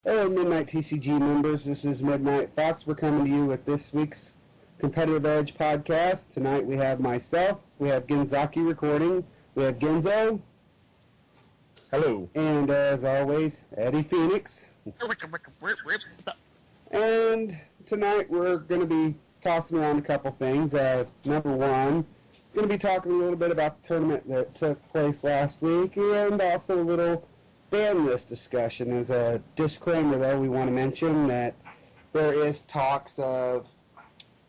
Hello, Midnight TCG members. This is Midnight Fox. We're coming to you with this week's Competitive Edge podcast. Tonight we have myself, we have Genzaki recording, we have Genzo, Hello. and as always, Eddie Phoenix. And tonight we're going to be tossing around a couple things. Number one, going to be talking a little bit about the tournament that took place last week, and also a little ban list discussion. As a disclaimer, though, we want to mention that there is talks of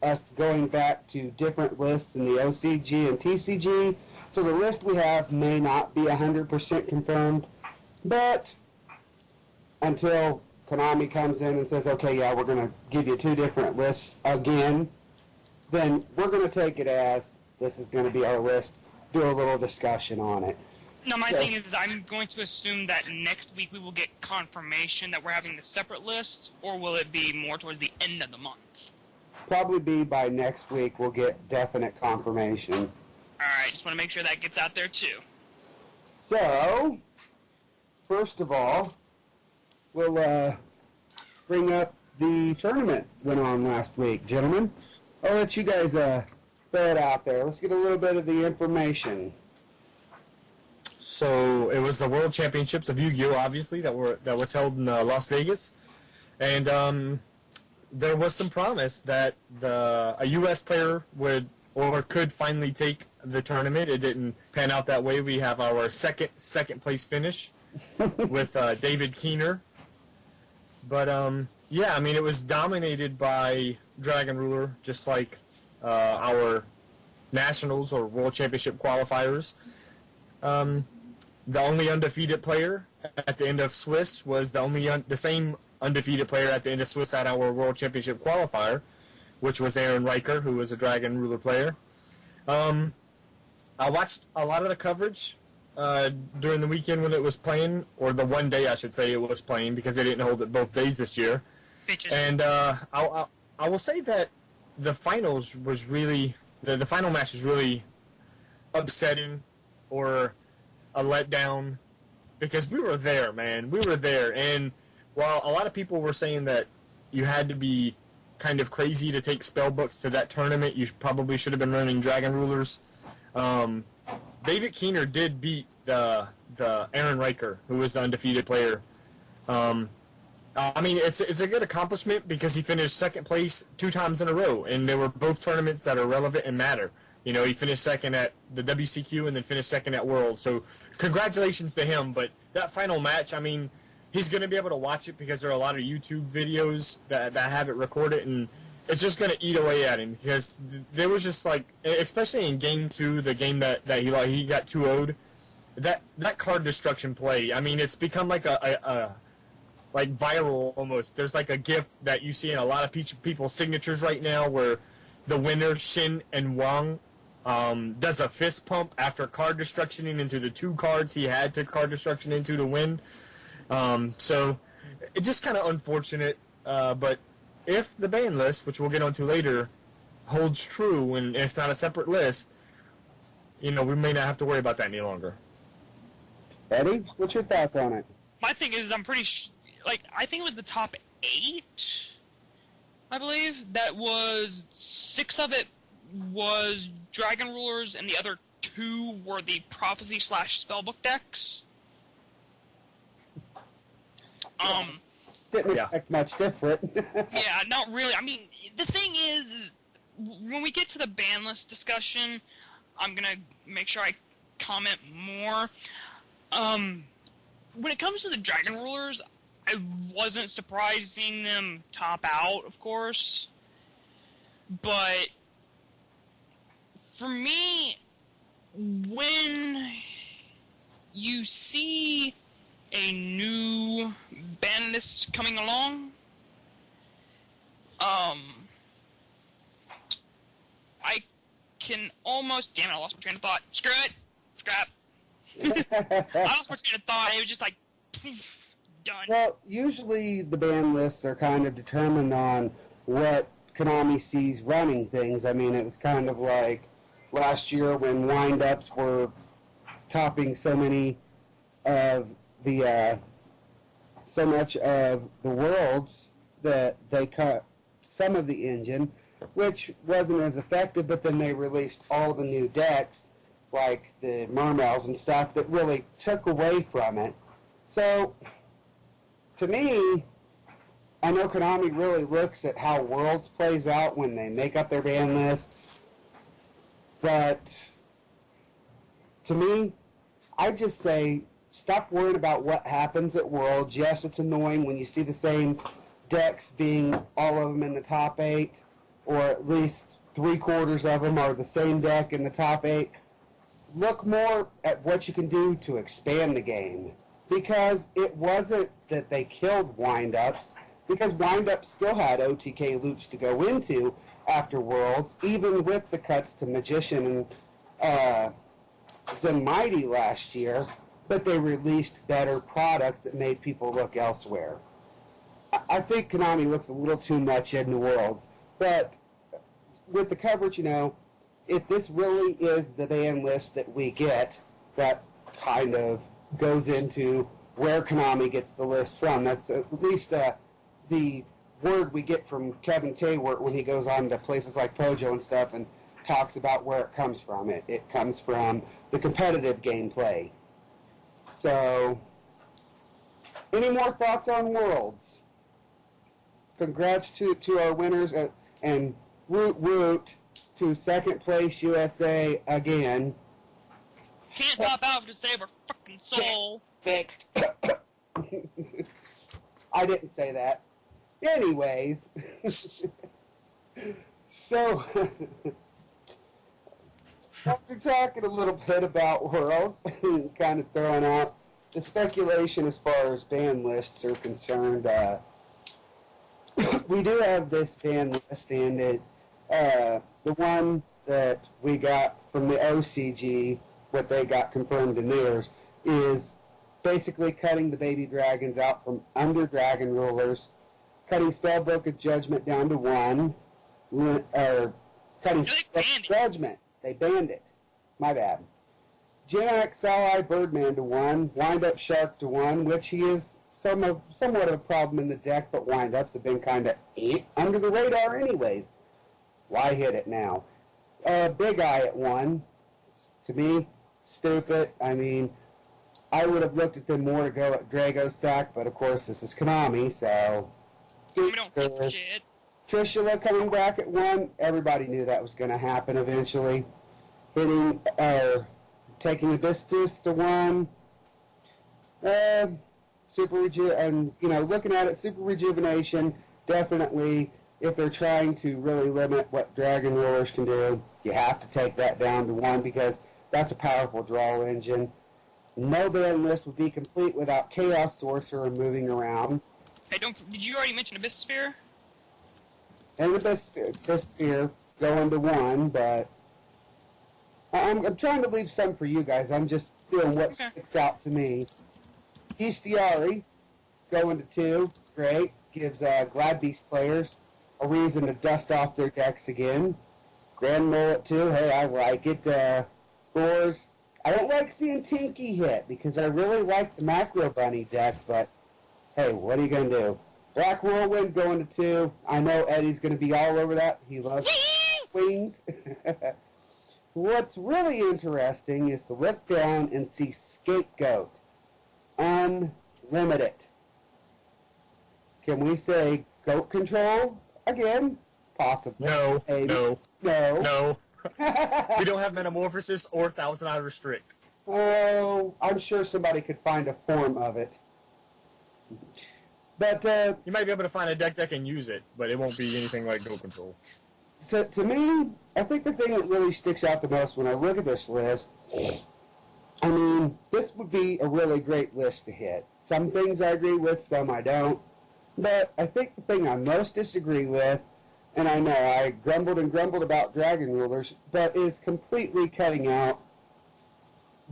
us going back to different lists in the OCG and TCG, so the list we have may not be 100% confirmed, but until Konami comes in and says, okay, yeah, we're going to give you two different lists again, then we're going to take it as this is going to be our list, do a little discussion on it. No, my thing is I'm going to assume that next week we will get confirmation that we're having the separate lists, or will it be more towards the end of the month? Probably be by next week we'll get definite confirmation. Alright, just want to make sure that gets out there too. So, first of all, we'll bring up the tournament that went on last week. Gentlemen, I'll let you guys throw it out there. Let's get a little bit of the information. So it was the World Championships of Yu-Gi-Oh! Obviously that was held in Las Vegas, and there was some promise that a U.S. player would or could finally take the tournament. It didn't pan out that way. We have our second place finish with David Keener, but yeah, I mean it was dominated by Dragon Ruler, just like our Nationals or World Championship qualifiers. The only undefeated player at the end of Swiss was the same undefeated player at the end of Swiss at our World Championship qualifier, which was Aaron Riker, who was a Dragon Ruler player. I watched a lot of the coverage during the weekend when it was playing, or the one day I should say it was playing, because they didn't hold it both days this year. Bitches. And I will say that the finals was really the final match was really upsetting or a letdown, because we were there, man. We were there, and while a lot of people were saying that you had to be kind of crazy to take spellbooks to that tournament, you probably should have been running Dragon Rulers. David Keener did beat the Aaron Riker, who was the undefeated player. I mean, it's a good accomplishment because he finished second place 2 times in a row, and they were both tournaments that are relevant and matter. You know, he finished second at the WCQ and then finished second at World. So congratulations to him. But that final match, I mean, he's going to be able to watch it because there are a lot of YouTube videos that have it recorded, and it's just going to eat away at him because there was just like, especially in Game 2, the game that he got 2-0'd, that card destruction play, I mean, it's become like a like viral almost. There's like a GIF that you see in a lot of people's signatures right now where the winner, Shin and Wang, does a fist pump after card destructioning into the 2 cards he had to card destruction into to win. So it's just kind of unfortunate. But if the ban list, which we'll get onto later, holds true and it's not a separate list, you know, we may not have to worry about that any longer. Eddie, what's your thoughts on it? My thing is I'm pretty I think it was the top 8, I believe. That was 6 of it was Dragon Rulers, and the other 2 were the Prophecy / Spellbook decks. Didn't expect much different. Yeah, not really. I mean, the thing is when we get to the ban list discussion, I'm gonna make sure I comment more. When it comes to the Dragon Rulers, I wasn't surprised seeing them top out, of course. But for me, when you see a new ban list coming along, I can almost... Damn it, I lost my train of thought. Screw it! Scrap. I lost my train of thought. It was just like... Poof. Done. Well, usually the ban lists are kind of determined on what Konami sees running things. I mean, it was kind of like last year when wind-ups were topping so many of the so much of the worlds that they cut some of the engine, which wasn't as effective, but then they released all the new decks, like the Mermails and stuff, that really took away from it. So, to me, I know Konami really looks at how Worlds plays out when they make up their ban lists, but to me, I just say stop worrying about what happens at Worlds. Yes, it's annoying when you see the same decks being all of them in the top 8, or at least 3/4 of them are the same deck in the top 8. Look more at what you can do to expand the game, because it wasn't that they killed windups, because windups still had OTK loops to go into after Worlds, even with the cuts to Magician and Zen Mighty last year, but they released better products that made people look elsewhere. I think Konami looks a little too much into Worlds, but with the coverage, if this really is the ban list that we get, that kind of goes into where Konami gets the list from. That's at least the word we get from Kevin Taywart when he goes on to places like Pojo and stuff and talks about where it comes from. It comes from the competitive gameplay. So, any more thoughts on Worlds? Congrats to our winners, and woot to second place USA again. Can't top out to save our fucking soul. Fixed. I didn't say that. Anyways, so after talking a little bit about Worlds and kind of throwing out the speculation as far as ban lists are concerned, we do have this ban list, and the one that we got from the OCG, what they got confirmed in theirs, is basically cutting the baby dragons out from under Dragon Rulers, cutting Spellbook of Judgment down to 1, or cutting Spellbook of Judgment. They banned it. My bad. Gen X Ally Birdman to 1, Wind-Up Shark to 1, which he is somewhat of a problem in the deck, but wind-ups have been kind of under the radar anyways. Why hit it now? Big Eye at 1. To me, stupid. I mean, I would have looked at them more to go at Drago Sack, but of course this is Konami, so... We don't give a shit. Trishula coming back at 1. Everybody knew that was going to happen eventually. Taking Abystus to 1. Looking at it, Super Rejuvenation, definitely, if they're trying to really limit what Dragon Rulers can do, you have to take that down to 1, because that's a powerful draw engine. No ban list would be complete without Chaos Sorcerer moving around. Hey, did you already mention Abyssphere? And the Abyssphere going to 1, but I'm trying to leave some for you guys. I'm just feeling what sticks out to me. Bestiari going to 2, great. Gives Glad Beast players a reason to dust off their decks again. Grand Mole at 2, hey, I like it. Gores, I don't like seeing Tinky hit, because I really like the Macro Bunny deck, but hey, what are you going to do? Black Whirlwind going to 2. I know Eddie's going to be all over that. He loves wings. What's really interesting is to look down and see Scapegoat. Unlimited. Can we say goat control again? Possibly. No. No. We don't have Metamorphosis or Thousand Eye Restrict. Oh, I'm sure somebody could find a form of it. But, you might be able to find a deck that can use it, but it won't be anything like Goat Control. So, to me, I think the thing that really sticks out the most when I look at this list, I mean, this would be a really great list to hit. Some things I agree with, some I don't. But I think the thing I most disagree with, and I know I grumbled and grumbled about Dragon Rulers, but is completely cutting out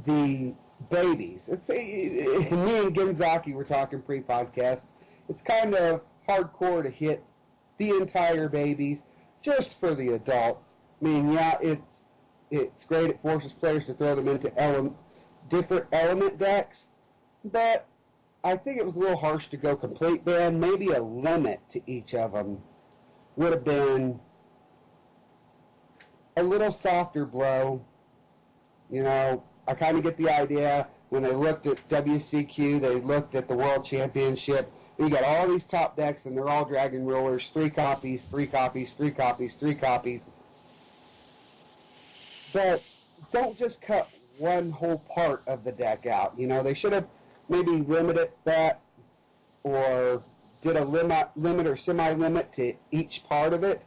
the babies. Me and Genzaki were talking pre-podcast. It's kind of hardcore to hit the entire babies just for the adults. I mean, yeah, it's great. It forces players to throw them into different element decks, but I think it was a little harsh to go complete ban. Maybe a limit to each of them would have been a little softer blow. You know, I kind of get the idea. When they looked at WCQ, they looked at the World Championship. You got all these top decks, and they're all Dragon Rulers. 3 copies, 3 copies, 3 copies, 3 copies. But don't just cut one whole part of the deck out. You know, they should have maybe limited that, or did a limit or semi-limit to each part of it.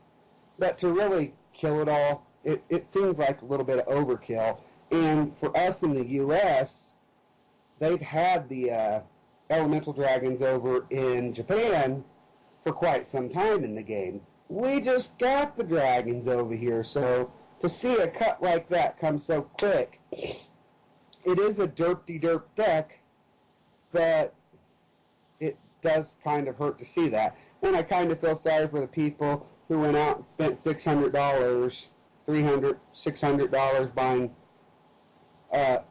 But to really kill it all, it seems like a little bit of overkill. And for us in the U.S., they've had the Elemental Dragons over in Japan for quite some time in the game. We just got the Dragons over here, so to see a cut like that come so quick, it is a derp-de-derp deck, but it does kind of hurt to see that. And I kind of feel sorry for the people who went out and spent $600, $300, $600 buying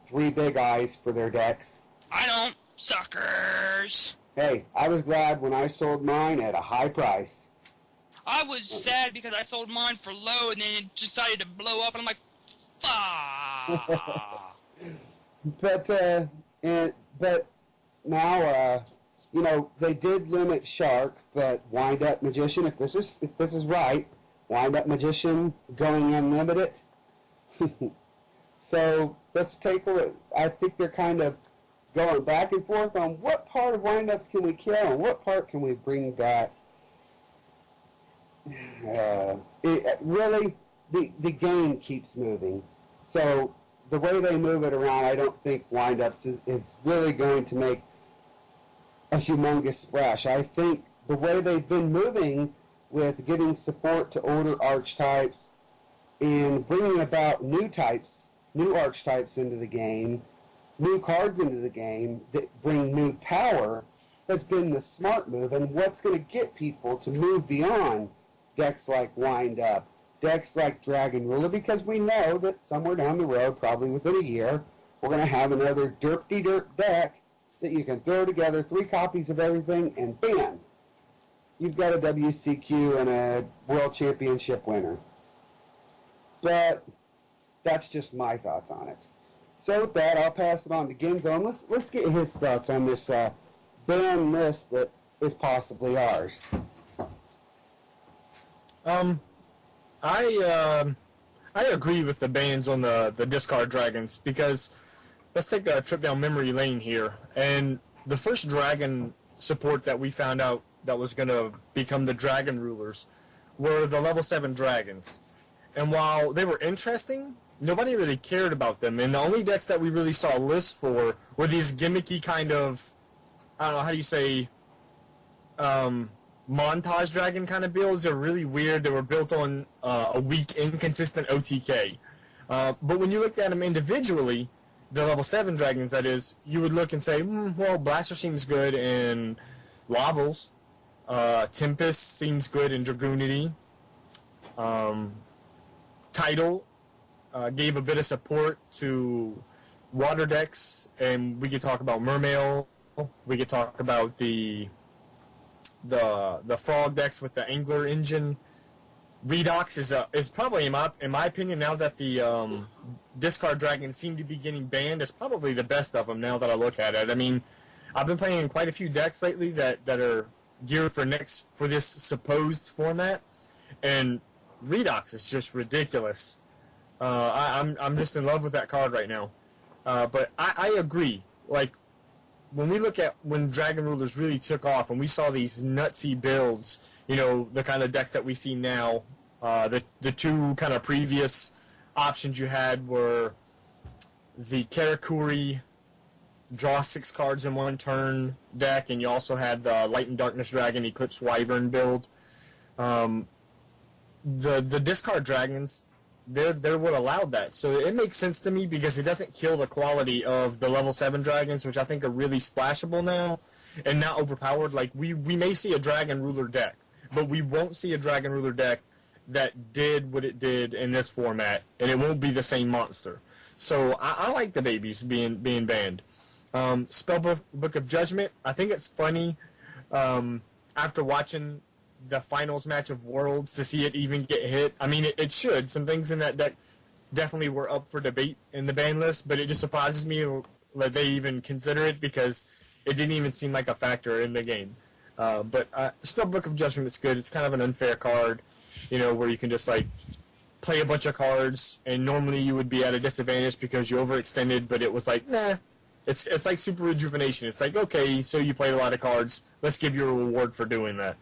3 Big Eyes for their decks. I don't. Suckers. Hey, I was glad when I sold mine at a high price. I was sad because I sold mine for low and then it decided to blow up and I'm like, ah. But now, you know, they did limit Shark, but Wind Up Magician, if this is right, Wind Up Magician going unlimited. So let's take a look. I think they're kind of going back and forth on what part of wind-ups can we kill and what part can we bring back. Really, the game keeps moving. So the way they move it around, I don't think wind-ups is really going to make a humongous splash. I think the way they've been moving with giving support to older archetypes and bringing about new archetypes into the game, new cards into the game that bring new power, has been the smart move, and what's going to get people to move beyond decks like Wind Up, decks like Dragon Ruler, because we know that somewhere down the road, probably within a year, we're going to have another derp-de-derp deck that you can throw together 3 copies of everything, and bam, you've got a WCQ and a World Championship winner. But that's just my thoughts on it. So with that, I'll pass it on to Ginzo, and let's get his thoughts on this ban list that is possibly ours. I agree with the bans on the discard dragons, because let's take a trip down memory lane here. And the first dragon support that we found out that was going to become the Dragon Rulers were the level 7 dragons. And while they were interesting, nobody really cared about them. And the only decks that we really saw lists for were these gimmicky kind of, I don't know, how do you say, montage dragon kind of builds. They're really weird. They were built on a weak, inconsistent OTK. But when you looked at them individually, the level 7 dragons, that is, you would look and say, well, Blaster seems good in Lavels. Tempest seems good in Dragoonity. Tidal gave a bit of support to water decks, and we could talk about Mermail. We could talk about the frog decks with the Angler engine. Redox is probably, in my opinion, now that the discard dragons seem to be getting banned, is probably the best of them now that I look at it. I mean, I've been playing quite a few decks lately that are geared for this supposed format, and Redox is just ridiculous. I'm just in love with that card right now. But I agree. Like, when we look at when Dragon Rulers really took off, and we saw these nutsy builds, you know, the kind of decks that we see now, the 2 kind of previous options you had were the Karakuri draw 6 cards in 1 turn deck, and you also had the Light and Darkness Dragon Eclipse Wyvern build. The discard dragons, they're what allowed that. So it makes sense to me because it doesn't kill the quality of the level 7 dragons, which I think are really splashable now and not overpowered. Like, we may see a Dragon Ruler deck, but we won't see a Dragon Ruler deck that did what it did in this format, and it won't be the same monster. So I like the babies being banned. Spellbook of Judgment. I think it's funny after watching the finals match of Worlds to see it even get hit. I mean, it should. Some things in that deck definitely were up for debate in the ban list, but it just surprises me that they even consider it because it didn't even seem like a factor in the game. But Spellbook of Judgment is good. It's kind of an unfair card, where you can just like play a bunch of cards, and normally you would be at a disadvantage because you overextended, but it was like, nah. It's like Super Rejuvenation. It's like, okay, so you played a lot of cards. Let's give you a reward for doing that.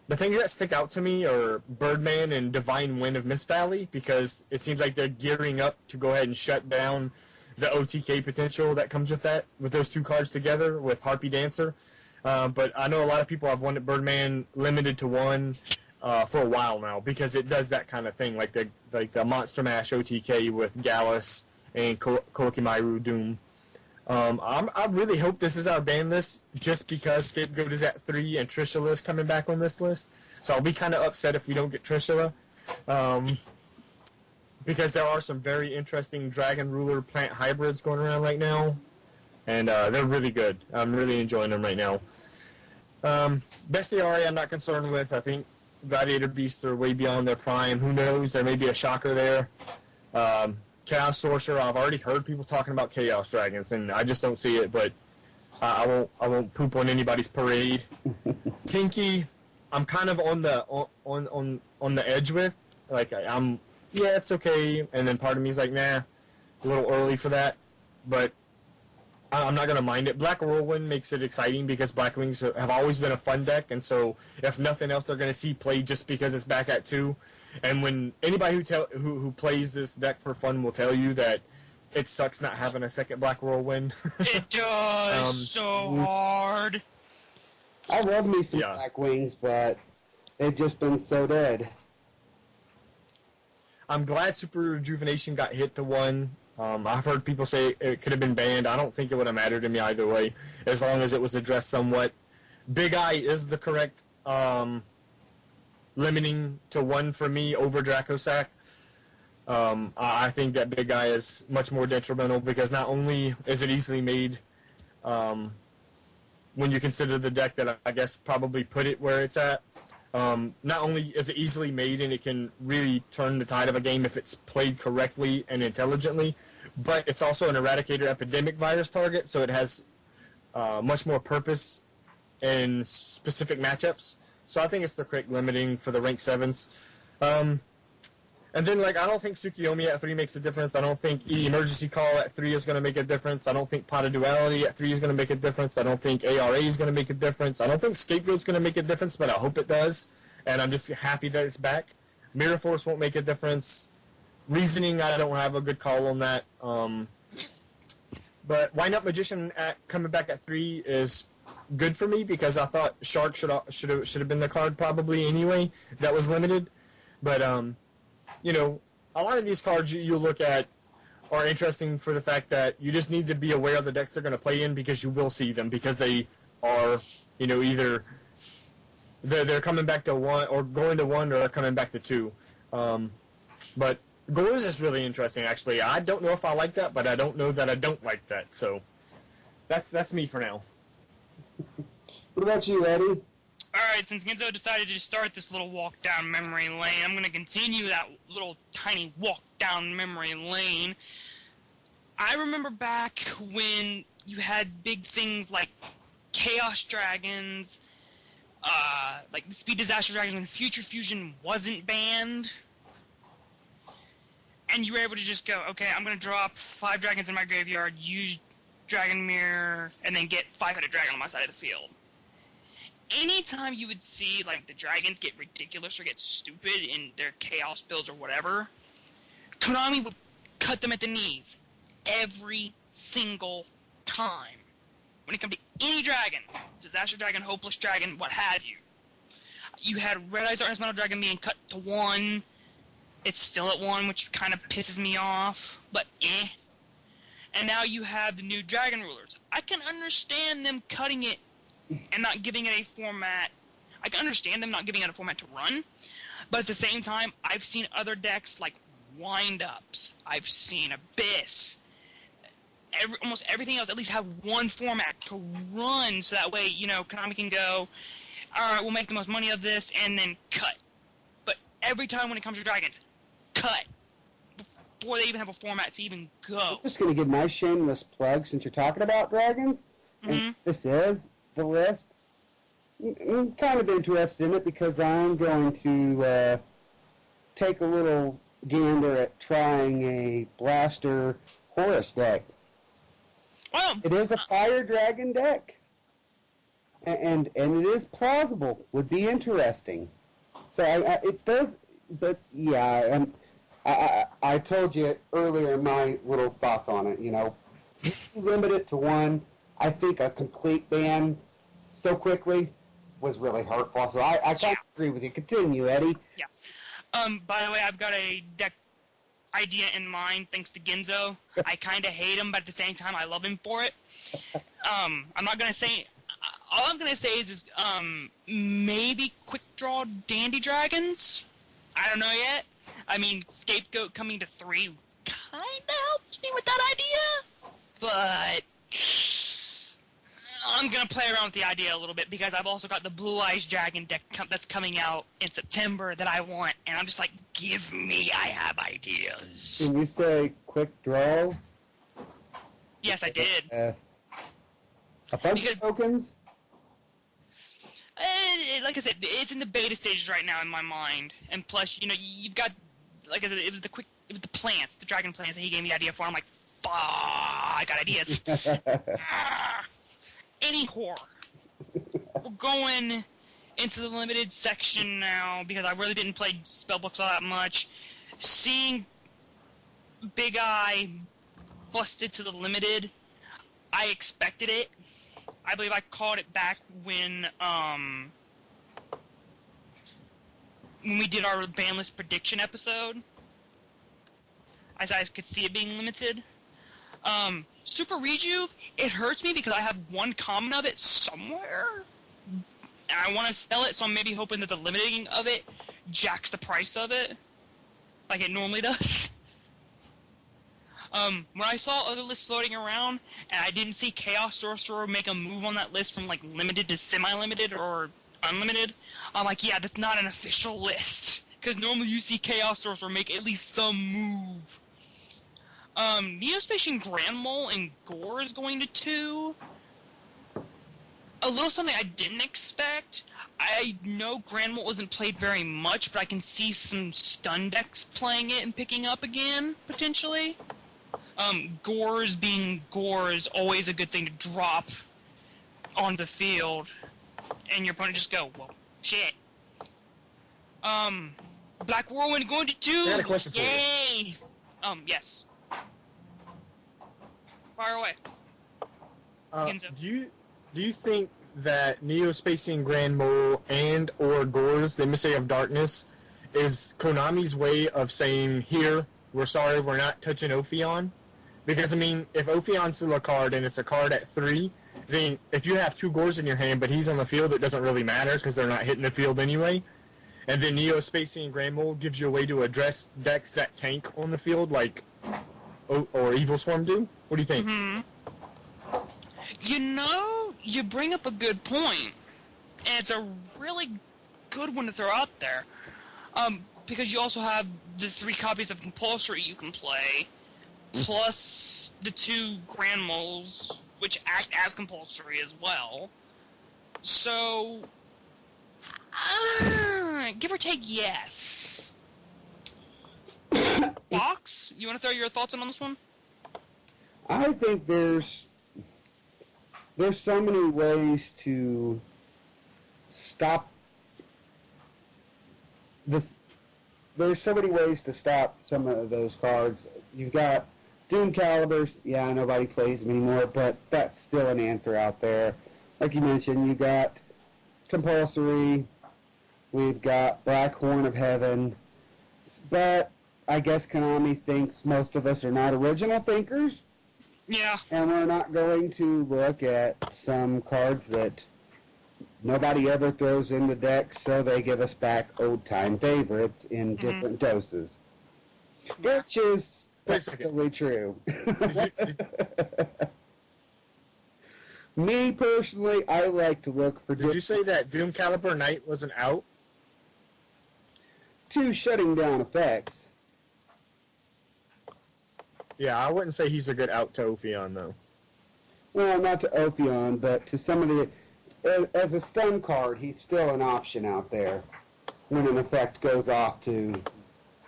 The things that stick out to me are Birdman and Divine Wind of Mist Valley, because it seems like they're gearing up to go ahead and shut down the OTK potential that comes with that, with those two cards together with Harpy Dancer. But I know a lot of people have wanted Birdman limited to one for a while now because it does that kind of thing, like the Monster Mash OTK with Gallus and Kokimaru Doom. I really hope this is our ban list just because Scapegoat is at 3 and Trishula is coming back on this list. So I'll be kind of upset if we don't get Trishula. Because there are some very interesting Dragon Ruler plant hybrids going around right now. And they're really good. I'm really enjoying them right now. Bestiari I'm not concerned with. I think Gladiator Beasts are way beyond their prime. Who knows? There may be a shocker there. Chaos Sorcerer, I've already heard people talking about Chaos Dragons, and I just don't see it, but I won't poop on anybody's parade. Tinky, I'm kind of on the edge with. Like, it's okay, and then part of me is like, nah, a little early for that, but I'm not going to mind it. Black Whirlwind makes it exciting because Black Wings have always been a fun deck, and so if nothing else, they're going to see play just because it's back at 2. And when anybody who plays this deck for fun will tell you that it sucks not having a second Black Whirlwind. It does so hard. I love me some Black Wings, but they've just been so dead. I'm glad Super Rejuvenation got hit to 1. I've heard people say it could have been banned. I don't think it would have mattered to me either way, as long as it was addressed somewhat. Big Eye is the correct limiting to 1 for me over Dracosac. I think that Big Eye is much more detrimental because not only is it easily made when you consider the deck that I guess probably put it where it's at, not only is it easily made and it can really turn the tide of a game if it's played correctly and intelligently, but it's also an Eradicator Epidemic virus target, so it has much more purpose in specific matchups. So I think it's the correct limiting for the rank 7s. And then, I don't think Tsukiyomi at 3 makes a difference. I don't think Emergency Call at 3 is going to make a difference. I don't think Pot of Duality at 3 is going to make a difference. I don't think ARA is going to make a difference. I don't think Scapegoat's going to make a difference, but I hope it does. And I'm just happy that it's back. Mirror Force won't make a difference. Reasoning, I don't have a good call on that. But Wind Up Magician coming back at 3 is good for me because I thought Shark should have been the card probably anyway that was limited. But a lot of these cards you look at are interesting for the fact that you just need to be aware of the decks they're going to play in because you will see them because they are, either they're coming back to 1 or going to 1 or coming back to 2. But Gores is really interesting, actually. I don't know if I like that, but I don't know that I don't like that. So that's me for now. What about you, Eddie? Alright, since Genzo decided to start this little walk down memory lane, I'm going to continue that little tiny walk down memory lane. I remember back when you had big things like Chaos Dragons, like the Speed Disaster Dragons when Future Fusion wasn't banned. And you were able to just go, okay, I'm going to drop 5 dragons in my graveyard, use Dragon Mirror, and then get 5-headed dragon on my side of the field. Anytime you would see, the dragons get ridiculous or get stupid in their chaos builds or whatever, Konami would cut them at the knees. Every single time. When it comes to any dragon, Disaster Dragon, Hopeless Dragon, what have you. You had Red Eyes Darkness Metal Dragon being cut to 1. It's still at 1, which kind of pisses me off, but eh. And now you have the new Dragon Rulers. I can understand them cutting it and not giving it a format. I can understand them not giving it a format to run, but at the same time, I've seen other decks like Wind-Ups, I've seen Abyss, almost everything else at least have one format to run, so that way, Konami can go, all right, we'll make the most money of this, and then cut. But every time when it comes to Dragons, cut. Before they even have a format to even go. I'm just going to give my shameless plug since you're talking about Dragons. And this is the list. I'm kind of interested in it because I'm going to take a little gander at trying a Blaster Horus deck. Well, It is a Fire Dragon deck. And it is plausible. Would be interesting. So it does, but yeah, I told you earlier my little thoughts on it. Limit it to one. I think a complete ban so quickly was really hurtful. So I kind of agree with you. Continue, Eddie. Yeah. By the way, I've got a deck idea in mind, thanks to Ginzo. I kind of hate him, but at the same time, I love him for it. I'm not gonna say. All I'm gonna say is maybe quick draw Dandy Dragons. I don't know yet. I mean, Scapegoat coming to 3 kind of helps me with that idea, but I'm gonna play around with the idea a little bit because I've also got the Blue Eyes Dragon deck that's coming out in September that I want, and I'm just like, give me, I have ideas. Can you say quick draw? Yes, I did. A bunch Because- of tokens? Like I said, it's in the beta stages right now in my mind, and plus, you've got, like I said, it was the plants, the dragon plants that he gave me the idea for. I'm like, fuck, I got ideas. Anyhow, we're going into the limited section now because I really didn't play Spellbooks all that much. Seeing Big Eye busted to the limited, I expected it. I believe I called it back when we did our ban list prediction episode. I said I could see it being limited. Super Rejuve, it hurts me because I have one common of it somewhere, and I want to sell it, so I'm maybe hoping that the limiting of it jacks the price of it, like it normally does. When I saw other lists floating around, and I didn't see Chaos Sorcerer make a move on that list from, like, limited to semi-limited or unlimited, I'm like, yeah, that's not an official list. Because normally you see Chaos Sorcerer make at least some move. Neospatian Grand Mole and Gore is going to 2. A little something I didn't expect. I know Grand Mole isn't played very much, but I can see some stun decks playing it and picking up again, potentially. Gores being Gore is always a good thing to drop on the field, and your opponent just go, well, shit. Black Whirlwind going to 2! I got a question for you. Yay! Yes. Fire away. Ginzo. Do you think that Neospatian Grand Mole and or Gores, the Emissary of Darkness, is Konami's way of saying, here, we're sorry, we're not touching Ophion? Because, I mean, if Ophion's still a card and it's a card at 3, then if you have 2 Gores in your hand but he's on the field, it doesn't really matter because they're not hitting the field anyway. And then Neospatian Grand Mole gives you a way to address decks that tank on the field, like or Evil Swarm do? What do you think? Mm-hmm. You bring up a good point, and it's a really good one to throw out there. Because you also have the 3 copies of Compulsory you can play, plus the 2 Grand Moles, which act as Compulsory as well. So, give or take, yes. Box, you want to throw your thoughts in on this one? I think there's so many ways to stop this. There's so many ways to stop some of those cards. You've got Doom Calibers. Yeah, nobody plays them anymore, but that's still an answer out there. Like you mentioned, you got Compulsory. We've got Black Horn of Heaven. But I guess Konami thinks most of us are not original thinkers. Yeah. And we're not going to look at some cards that nobody ever throws into decks, so they give us back old-time favorites in different doses. Which is Wait a second. Absolutely true. Did Me personally, I like to look for you say that Doom Caliber Knight wasn't out? two shutting down effects. Yeah, I wouldn't say he's a good out to Ophion, though. Well, not to Ophion, but to some of the... As a stun card, he's still an option out there when an effect goes off to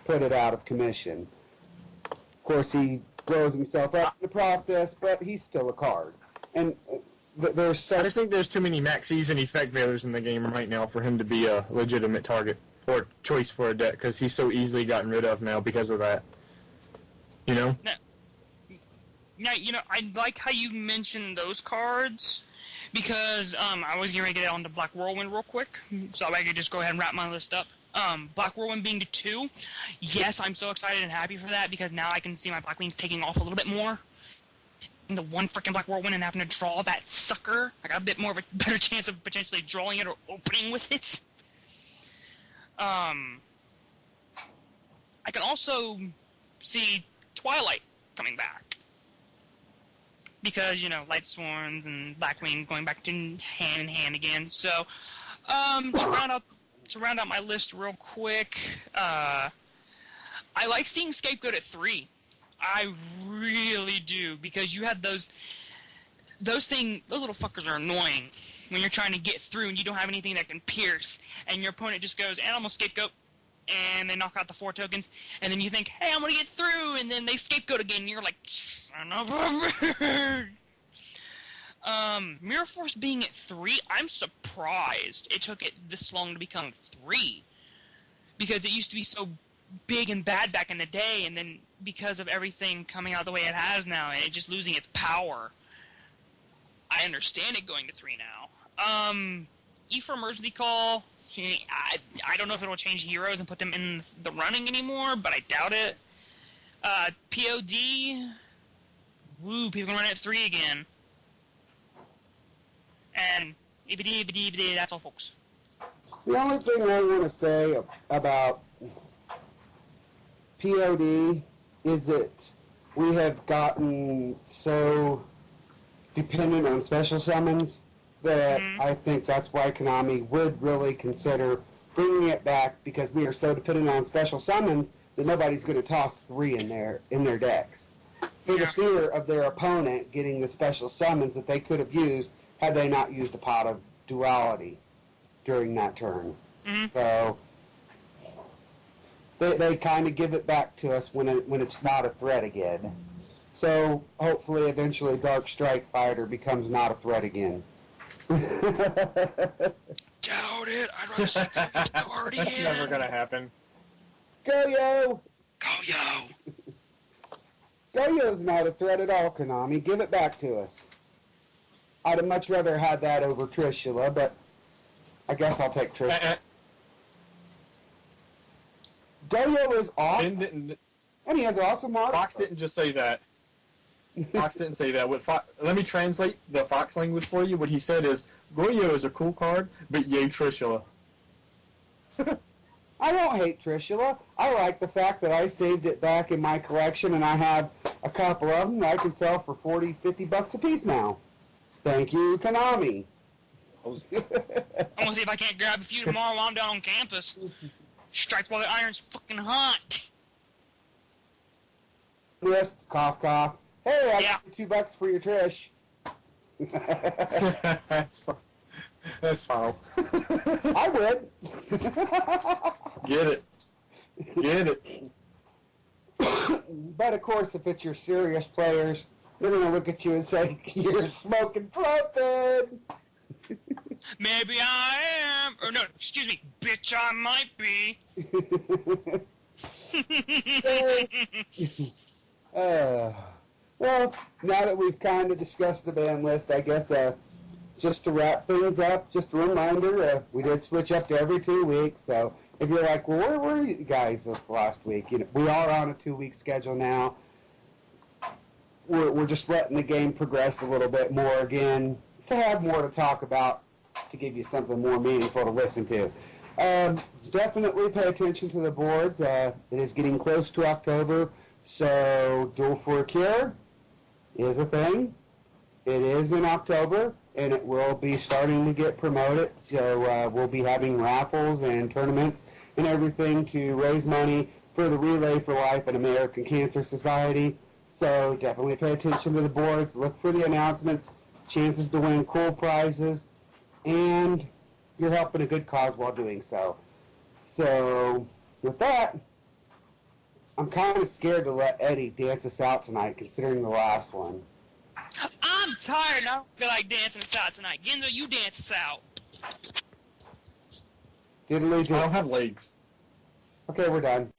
put it out of commission. Of course, he blows himself up in the process, but he's still a card. And there's so... I just think there's too many maxis and effect veilers in the game right now for him to be a legitimate target or choice for a deck, because he's so easily gotten rid of now because of that. You know? Now, I like how you mentioned those cards, because I was getting ready to get on to Black Whirlwind real quick, so I could just go ahead and wrap my list up. Black Whirlwind being to 2, yes, I'm so excited and happy for that, because now I can see my Black Wings taking off a little bit more. The one freaking Black Whirlwind and having to draw that sucker, I got a bit more of a better chance of potentially drawing it or opening with it. I can also see Twilight coming back, because Light Sworns and Blackwing going back to hand in hand again. So to round out my list real quick, I like seeing Scapegoat at 3. I really do, because you had those little fuckers are annoying when you're trying to get through and you don't have anything that can pierce, and your opponent just goes Animal Scapegoat, and they knock out the 4 tokens, and then you think, hey, I'm gonna get through, and then they Scapegoat again, and you're like, son of a Mirror Force being at 3, I'm surprised it took it this long to become 3, because it used to be so big and bad back in the day, and then because of everything coming out the way it has now, and it just losing its power, I understand it going to 3 now. E for Emergency Call, see, I don't know if it'll change heroes and put them in the running anymore, but I doubt it. POD, woo, people can run it at 3 again. And EBD, that's all, folks. The only thing I want to say about POD is that we have gotten so dependent on special summons that I think that's why Konami would really consider bringing it back, because we are so dependent on special summons that nobody's going to toss 3 in their decks. For the fear of their opponent getting the special summons that they could have used had they not used a Pot of Duality during that turn. So they kind of give it back to us when it's not a threat again. So hopefully eventually Dark Strike Fighter becomes not a threat again. Doubt it. I'd rather see Guardian. That's never gonna happen. Goyo! Goyo! Goyo's not a threat at all, Konami. Give it back to us. I'd have much rather had that over Trishula, but I guess I'll take Trishula. Goyo is awesome. And he has awesome art. Fox didn't just say that. Fox didn't say that. Let me translate the Fox language for you. What he said is, Goyo is a cool card, but yay Trishula. I don't hate Trishula. I like the fact that I saved it back in my collection, and I have a couple of them that I can sell for $40, $50 a piece now. Thank you, Konami. I'm gonna see if I can't grab a few tomorrow while I'm down on campus. Strike while the iron's fucking hot. Yes, cough, cough. Hey, I got you $2 for your Trish. That's foul. I would. Get it. Get it. But of course, if it's your serious players, they're going to look at you and say, you're smoking something. Maybe I am. Or no, excuse me, bitch, I might be. Well, now that we've kind of discussed the ban list, I guess just to wrap things up, just a reminder, we did switch up to every 2 weeks. So if you're like, well, where were you guys this last week? We are on a 2-week schedule now. We're just letting the game progress a little bit more again to have more to talk about, to give you something more meaningful to listen to. Definitely pay attention to the boards. It is getting close to October. So, Duel for a Cure is a thing. It is in October, and it will be starting to get promoted. So, we'll be having raffles and tournaments and everything to raise money for the Relay for Life and American Cancer Society. So, definitely pay attention to the boards. Look for the announcements, chances to win cool prizes, and you're helping a good cause while doing so. So, with that, I'm kind of scared to let Eddie dance us out tonight, considering the last one. I'm tired and I don't feel like dancing us out tonight. Genzo, you dance us out. Diddly I do. don't have legs. Okay, we're done.